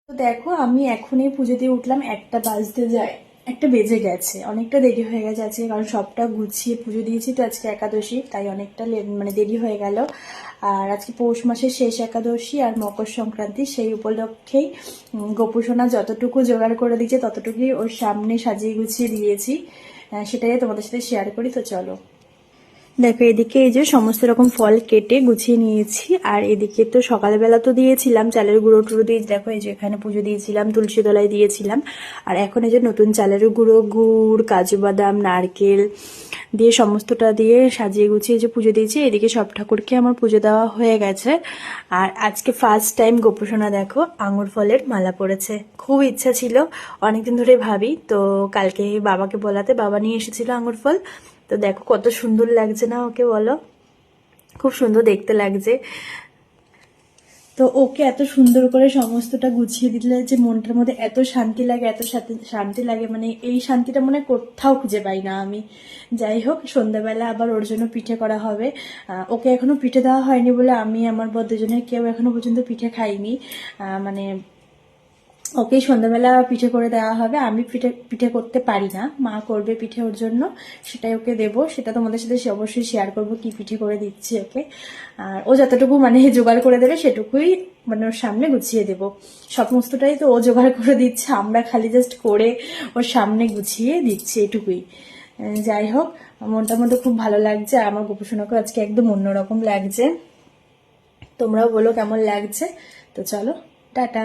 তো দেখো আমি এখনই পুজো দিয়ে উঠলাম, একটা বাজতে যায়, একটা বেজে গেছে, অনেকটা দেরি হয়ে গেছে আজকে, কারণ সবটা গুছিয়ে পুজো দিয়েছি তো আজকে একাদশী, তাই অনেকটা মানে দেরি হয়ে গেল। আর আজকে পৌষ মাসের শেষ একাদশী আর মকর সংক্রান্তি, সেই উপলক্ষেই গোপুসোনা যতটুকু জোগাড় করে দিয়েছে ততটুকুই ওর সামনে সাজিয়ে গুছিয়ে দিয়েছি, সেটাই তোমাদের সাথে শেয়ার করি। তো চলো দেখো, এদিকে এই যে সমস্ত রকম ফল কেটে গুছিয়ে নিয়েছি, আর এদিকে তো সকালবেলা তো দিয়েছিলাম চালের গুঁড়ো টুড়ো দিয়ে, দেখো এই যে এখানে পুজো দিয়েছিলাম, তুলসী তলায় দিয়েছিলাম। আর এখন এই যে নতুন চালের গুঁড়ো, গুড়, কাজু বাদাম, নারকেল দিয়ে সমস্তটা দিয়ে সাজিয়ে গুছিয়ে যে পুজো দিয়েছি। এদিকে সব ঠাকুরকে আমার পুজো দেওয়া হয়ে গেছে। আর আজকে ফার্স্ট টাইম গোপুসোনা দেখো আঙুর ফলের মালা পড়েছে, খুব ইচ্ছা ছিল, অনেকদিন ধরে ভাবি, তো কালকে বাবাকে বলাতে বাবা নিয়ে এসেছিল আঙুর ফল। তো দেখো কত সুন্দর লাগছে না ওকে, বলো? খুব সুন্দর দেখতে লাগছে। তো ওকে এত সুন্দর করে সমস্তটা গুছিয়ে দিলে যে মনটার মধ্যে এত শান্তি লাগে, এত শান্তি লাগে, মানে এই শান্তিটা মনে হয় কোথাও খুঁজে পাই না আমি। যাই হোক, সন্ধ্যাবেলা আবার ওর জন্য পিঠে করা হবে। ওকে এখনো পিঠে দেওয়া হয়নি বলে আমি আমার বর দুজনের কেউ এখনো পর্যন্ত পিঠে খাইনি। মানে ওকেই সন্ধ্যাবেলা পিঠে করে দেওয়া হবে। আমি পিঠে পিঠে করতে পারি না, মা করবে পিঠে ওর জন্য, সেটাই ওকে দেবো। সেটা তোমাদের সাথে অবশ্যই শেয়ার করবো কি পিঠে করে দিচ্ছি ওকে। আর ও যতটুকু মানে জোগাড় করে দেবে সেটুকুই মানে ওর সামনে গুছিয়ে দেবো। সমস্তটাই তো ও জোগাড় করে দিচ্ছে, আমরা খালি জাস্ট করে ওর সামনে গুছিয়ে দিচ্ছি, এটুকুই। যাই হোক, মনটার মধ্যে খুব ভালো লাগছে, আর আমার গোপুসোনাকে আজকে একদম অন্যরকম লাগছে। তোমরাও বলো কেমন লাগছে। তো চলো, টাটা।